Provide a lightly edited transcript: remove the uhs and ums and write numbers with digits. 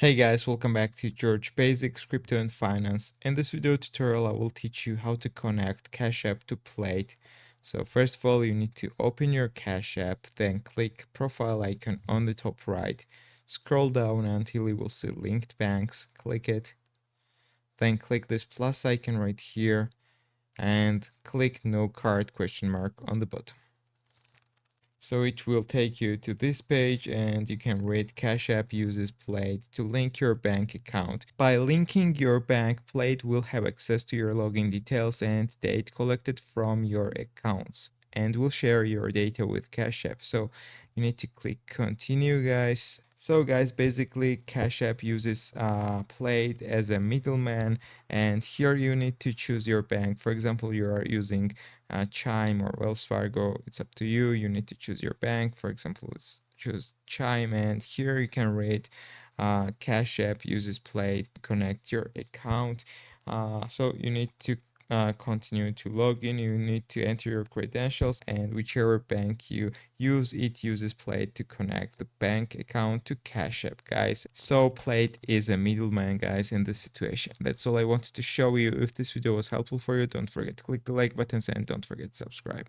Hey guys, welcome back to George Basics Crypto and Finance. In this video tutorial, I will teach you how to connect Cash App to Plaid. So first of all, you need to open your Cash App, then click profile icon on the top right. Scroll down until you will see linked banks, click it. Then click this plus icon right here and click no card question mark on the bottom. So it will take you to this page and you can read Cash App uses Plaid to link your bank account. By linking your bank, Plaid will have access to your login details and data collected from your accounts and will share your data with Cash App. So you need to click continue, guys. So guys, basically Cash App uses Plaid as a middleman, and here you need to choose your bank. For example, you are using Chime or Wells Fargo. It's up to you. You need to choose your bank. For example, let's choose Chime, and here you can rate Cash App uses Plaid to connect your account. So you need to continue to log in. You need to enter your credentials, and whichever bank you use, it uses Plaid to connect the bank account to Cash App, guys. So Plaid is a middleman, guys, in this situation. That's all I wanted to show you. If this video was helpful for you, don't forget to click the like buttons and don't forget to subscribe.